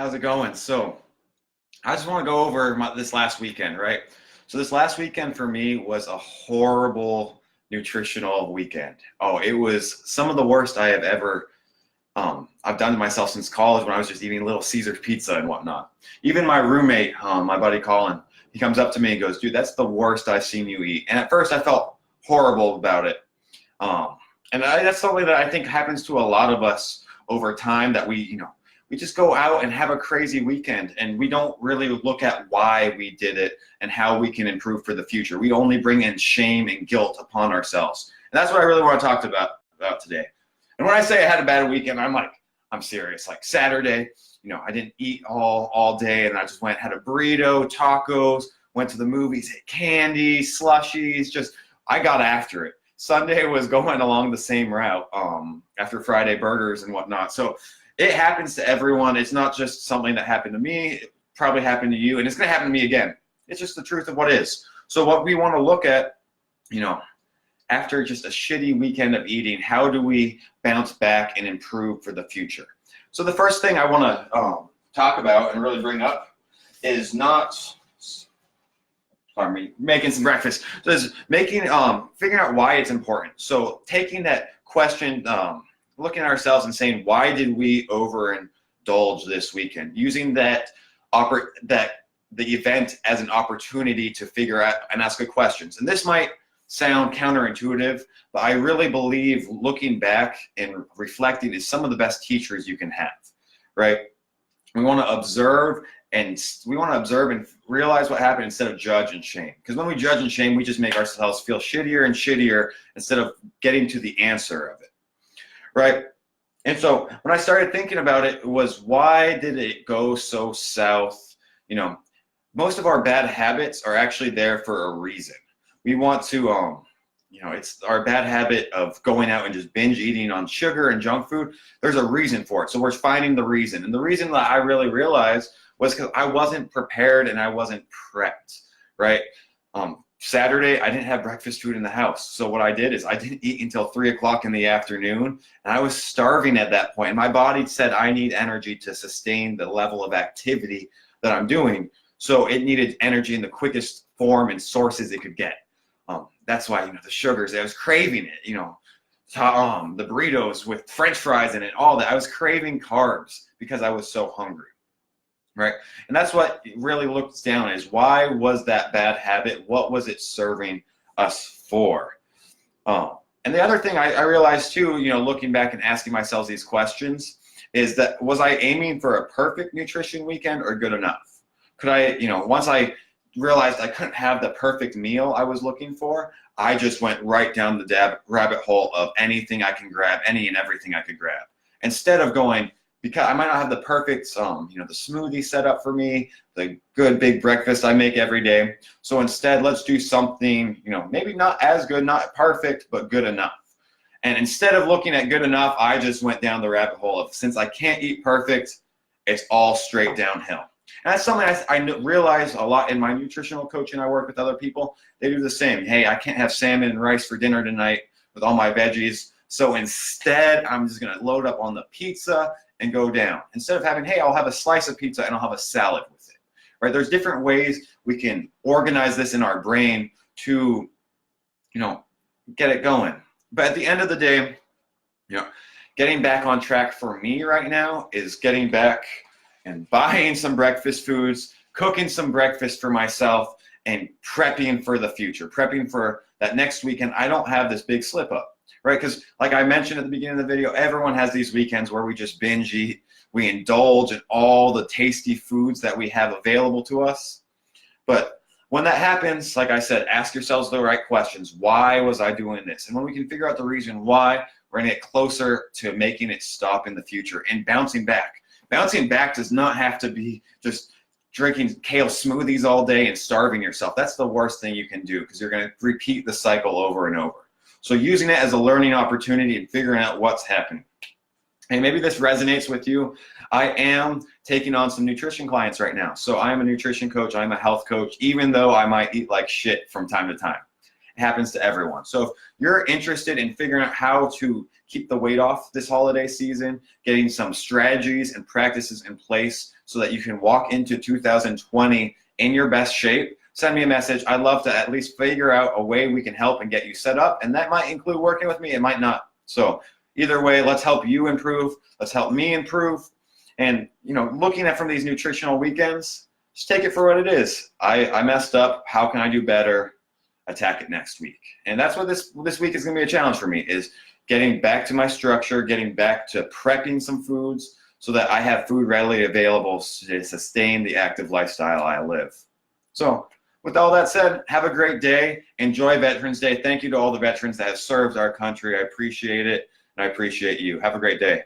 How's it going? So I just want to go over this last weekend, right? So this last weekend for me was a horrible nutritional weekend. Oh, it was some of the worst I have ever I've done to myself since college when I was just eating Little Caesars pizza and whatnot. Even my roommate, my buddy Colin, he comes up to me and goes, "Dude, that's the worst I've seen you eat." And at first I felt horrible about it. Um, that's something that I think happens to a lot of us over time, that we just go out and have a crazy weekend and we don't really look at why we did it and how we can improve for the future. We only bring in shame and guilt upon ourselves. And that's what I really want to talk about today. And when I say I had a bad weekend, I'm serious. Like Saturday, I didn't eat all day, and I just went, had a burrito, tacos, went to the movies, ate candy, slushies, I got after it. Sunday was going along the same route after Friday burgers and whatnot. So it happens to everyone. It's not just something that happened to me. It probably happened to you, and it's going to happen to me again. It's just the truth of what is. So what we want to look at, after just a shitty weekend of eating, how do we bounce back and improve for the future? So the first thing I want to talk about and really bring up is making some breakfast. So it's figuring out why it's important. So taking that question, looking at ourselves and saying, why did we overindulge this weekend? Using the event as an opportunity to figure out and ask good questions. And this might sound counterintuitive, but I really believe looking back and reflecting is some of the best teachers you can have, right? We want to observe and realize what happened instead of judge and shame. Because when we judge and shame, we just make ourselves feel shittier and shittier instead of getting to the answer of it, right? And so when I started thinking about it, was why did it go so south? Most of our bad habits are actually there for a reason. We want to, it's our bad habit of going out and just binge eating on sugar and junk food. There's a reason for it. So we're finding the reason. And the reason that I really realized was because I wasn't prepared and I wasn't prepped, right? Saturday, I didn't have breakfast food in the house. So what I did is I didn't eat until 3 o'clock in the afternoon. And I was starving at that point. And my body said I need energy to sustain the level of activity that I'm doing. So it needed energy in the quickest form and sources it could get. That's why, the sugars, I was craving it, the burritos with French fries in it, all that. I was craving carbs because I was so hungry, right? And that's what it really looks down is, why was that bad habit? What was it serving us for? And the other thing I realized too, looking back and asking myself these questions is that, was I aiming for a perfect nutrition weekend or good enough? Could I, once I realized I couldn't have the perfect meal I was looking for, I just went right down the rabbit hole of anything I can grab, any and everything I could grab. Instead of going, because I might not have the perfect, the smoothie set up for me, the good big breakfast I make every day. So instead, let's do something, maybe not as good, not perfect, but good enough. And instead of looking at good enough, I just went down the rabbit hole of, since I can't eat perfect, it's all straight downhill. And that's something I realize a lot in my nutritional coaching. I work with other people. They do the same. Hey, I can't have salmon and rice for dinner tonight with all my veggies. So instead, I'm just going to load up on the pizza and go down. Instead of having, hey, I'll have a slice of pizza and I'll have a salad with it. Right? There's different ways we can organize this in our brain to, get it going. But at the end of the day, getting back on track for me right now is getting back and buying some breakfast foods, cooking some breakfast for myself, and prepping for the future, prepping for that next weekend. I don't have this big slip up, right? Because like I mentioned at the beginning of the video, everyone has these weekends where we just binge eat, we indulge in all the tasty foods that we have available to us. But when that happens, like I said, ask yourselves the right questions. Why was I doing this? And when we can figure out the reason why, we're gonna get closer to making it stop in the future and bouncing back. Bouncing back does not have to be just drinking kale smoothies all day and starving yourself. That's the worst thing you can do, because you're going to repeat the cycle over and over. So using it as a learning opportunity and figuring out what's happening. And maybe this resonates with you. I am taking on some nutrition clients right now. So I'm a nutrition coach. I'm a health coach, even though I might eat like shit from time to time. It happens to everyone. So if you're interested in figuring out how to keep the weight off this holiday season, getting some strategies and practices in place so that you can walk into 2020 in your best shape, send me a message. I'd love to at least figure out a way we can help and get you set up, and that might include working with me, it might not. So either way, let's help you improve, let's help me improve. And looking at from these nutritional weekends, just take it for what it is. I messed up, how can I do better? Attack it next week. And that's what this week is going to be a challenge for me, is getting back to my structure, getting back to prepping some foods so that I have food readily available to sustain the active lifestyle I live. So with all that said, have a great day. Enjoy Veterans Day. Thank you to all the veterans that have served our country. I appreciate it, and I appreciate you. Have a great day.